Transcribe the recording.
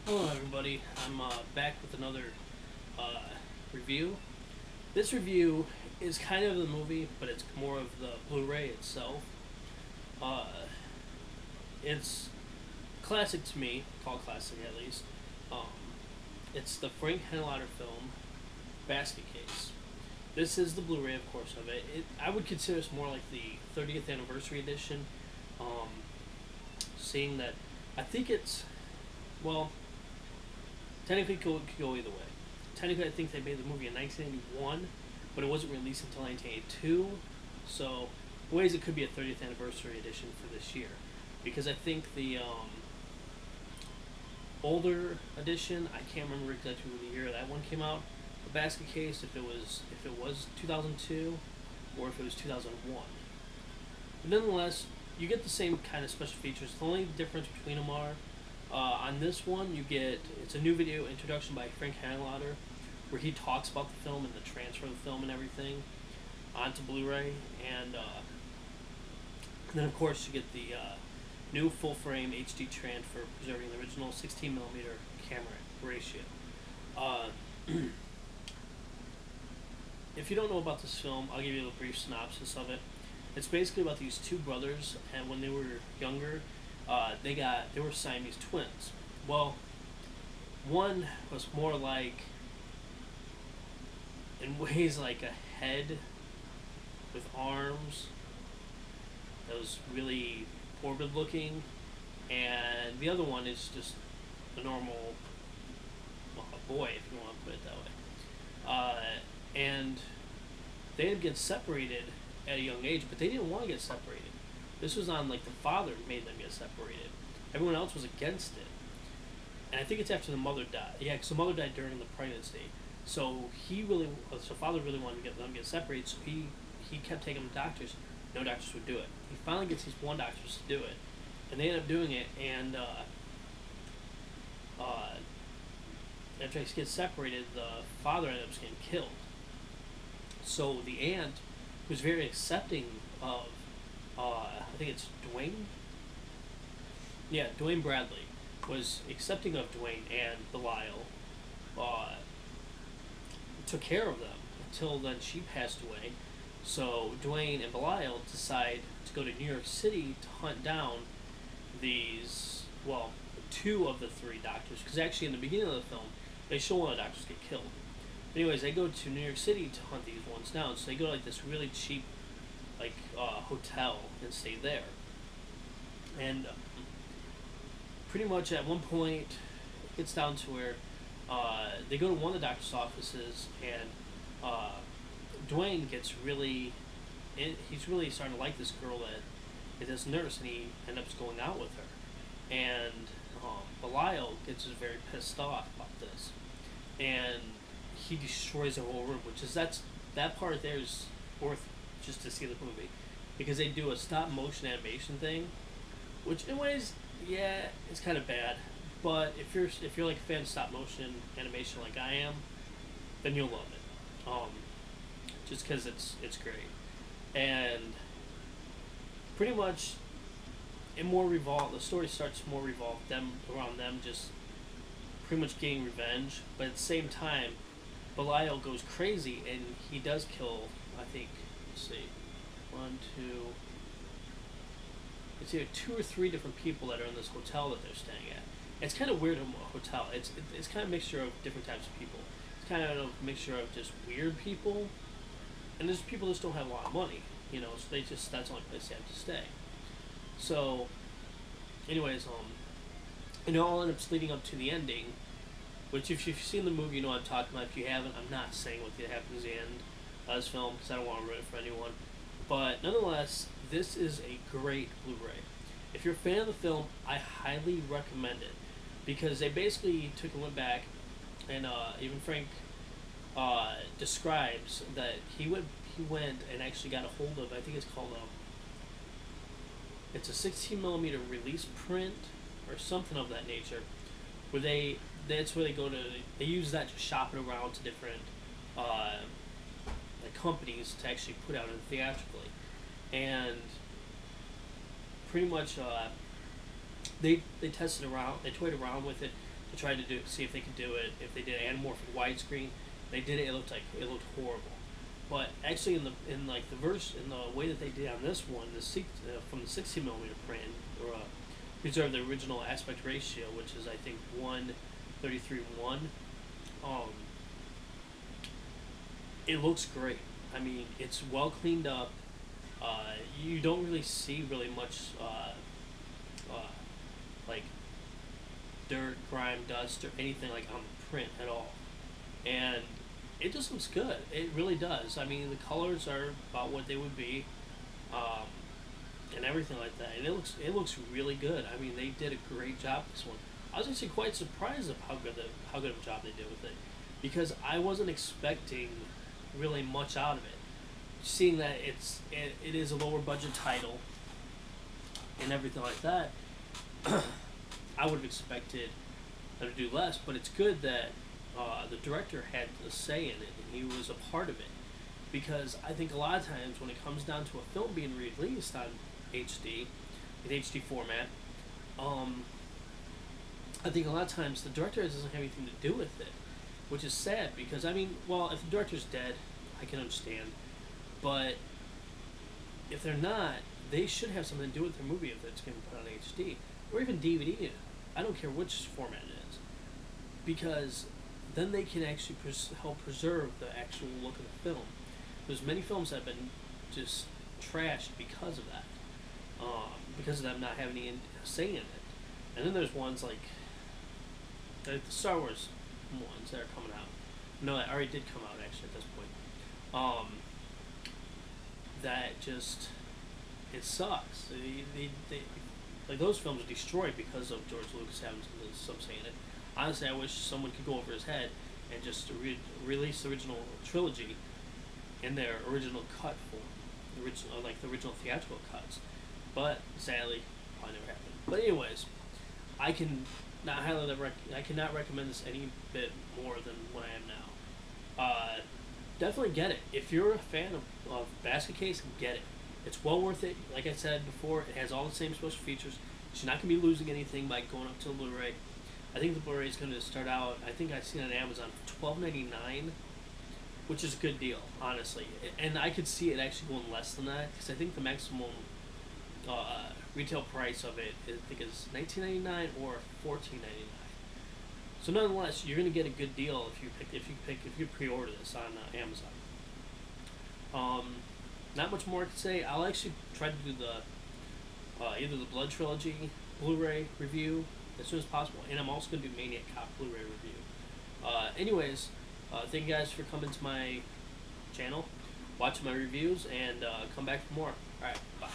Hello everybody, I'm back with another uh, review. This review is kind of the movie, but it's more of the Blu-ray itself. Uh, it's classic to me, called classic at least. Um, it's the Frank Henenlotter film, Basket Case. This is the Blu-ray, of course, of it. I would consider this more like the 30th anniversary edition. Um, Seeing that, I think it's, well, technically, it could go either way. Technically, I think they made the movie in 1981, but it wasn't released until 1982. So, ways it could be a 30th anniversary edition for this year, because I think the older edition, I can't remember exactly the year that one came out. The Basket Case, if it was 2002, or if it was 2001. But nonetheless, you get the same kind of special features. The only difference between them are, on this one, it's a new video introduction by Frank Henenlotter, where he talks about the film and the transfer of the film and everything onto Blu-ray, and then of course you get the new full-frame HD transfer, preserving the original 16mm camera ratio. Uh, if you don't know about this film, I'll give you a brief synopsis of it. It's basically about these two brothers, and when they were younger, they were Siamese twins. Well, one was more like, in ways, like a head with arms that was really morbid looking, and the other one is just a normal, well, a boy, if you want to put it that way. And they ended up getting separated at a young age, but they didn't want to get separated. This was on, like, the father made them get separated. Everyone else was against it. And I think it's after the mother died. Yeah, because the mother died during the pregnancy. So father really wanted to get them get separated, so he kept taking them to doctors. No doctors would do it. He finally gets these one doctors to do it. And they end up doing it, and after they get separated, the father ended up getting killed. So the aunt, who's very accepting of, I think it's Dwayne? Yeah, Dwayne Bradley was accepting of Dwayne and Belial, took care of them until then she passed away. So Dwayne and Belial decide to go to New York City to hunt down these, well, two of the three doctors, because actually in the beginning of the film, they show one of the doctors get killed. Anyways, they go to New York City to hunt these ones down. So they go to like this really cheap, like hotel and stay there. And pretty much at one point, it gets down to where they go to one of the doctor's offices, and Dwayne gets really, he's really starting to like this girl that is this nurse, and he ends up going out with her. And Belial gets very pissed off about this, and he destroys the whole room, that part there is worth just to see the movie, because they do a stop motion animation thing, which in ways, yeah, it's kind of bad, but if you're like a fan of stop motion animation like I am, then you'll love it, just because it's great, and pretty much the story starts more revolved around them just pretty much getting revenge, but at the same time, Belial goes crazy, and he does kill, I think, let's see, it's either two or three different people that are in this hotel that they're staying at. It's kind of weird in a hotel. It's kind of a mixture of different types of people. It's kind of a mixture of just weird people, and there's people that just don't have a lot of money, so that's the only place they have to stay. So, anyways, it all ends up leading up to the ending, which if you've seen the movie, you know what I'm talking about. If you haven't, I'm not saying what happens at the end of this film, because I don't want to ruin it for anyone. But nonetheless, this is a great Blu-ray. If you're a fan of the film, I highly recommend it, because they basically went back, and even Frank describes that he went and actually got a hold of, I think it's called it's a 16mm release print or something of that nature, where that's where they use that to shop it around to different like companies to actually put out it theatrically, and pretty much they tested around, they toyed around with it to try to see if they could do it. If they did anamorphic widescreen, they did it. It looked horrible. But actually, in the way that they did on this one, from the 60mm print, or preserve the original aspect ratio, which is I think 1:33:1. Um, it looks great. I mean, it's well cleaned up. You don't really see really much like dirt, grime, dust, or anything like on the print at all, and it just looks good. It really does. I mean, the colors are about what they would be, and everything like that. And it looks really good. I mean, they did a great job with this one. I was actually quite surprised of how good of a job they did with it, because I wasn't expecting really much out of it. Seeing that it is a lower budget title and everything like that, I would have expected them to do less. But it's good that the director had a say in it and he was a part of it, because I think a lot of times when it comes down to a film being released on HD, in HD format, I think a lot of times the director doesn't have anything to do with it, which is sad, because I mean, well, if the director's dead, I can understand, but if they're not, they should have something to do with their movie if it's going to be put on HD or even DVD. I don't care which format it is, because then they can actually help preserve the actual look of the film. There's many films that have been just trashed because of that, because of them not having any say in it. And then there's ones like the Star Wars ones that are coming out. No, that already did come out actually at this point. That just, it sucks. They like, those films are destroyed because of George Lucas having some say in it. Honestly, I wish someone could go over his head and just release the original trilogy in their original cut form, the original theatrical cuts. But sadly, probably never happened. But anyways, I cannot recommend this any bit more than what I am now. Definitely get it. If you're a fan of Basket Case, get it. It's well worth it. Like I said before, it has all the same special features. You're not going to be losing anything by going up to the Blu-ray. I think the Blu-ray is going to start out, I think I've seen it on Amazon, for $12.99, which is a good deal, honestly. And I could see it actually going less than that, because I think the maximum retail price of it, I think, is $19.99 or $14.99. So nonetheless, you're going to get a good deal if you pre-order this on Amazon. Not much more to say. I'll actually try to do the either the Blood Trilogy Blu-ray review as soon as possible, and I'm also going to do Maniac Cop Blu-ray review. Anyways, thank you guys for coming to my channel, watching my reviews, and come back for more. Alright, bye.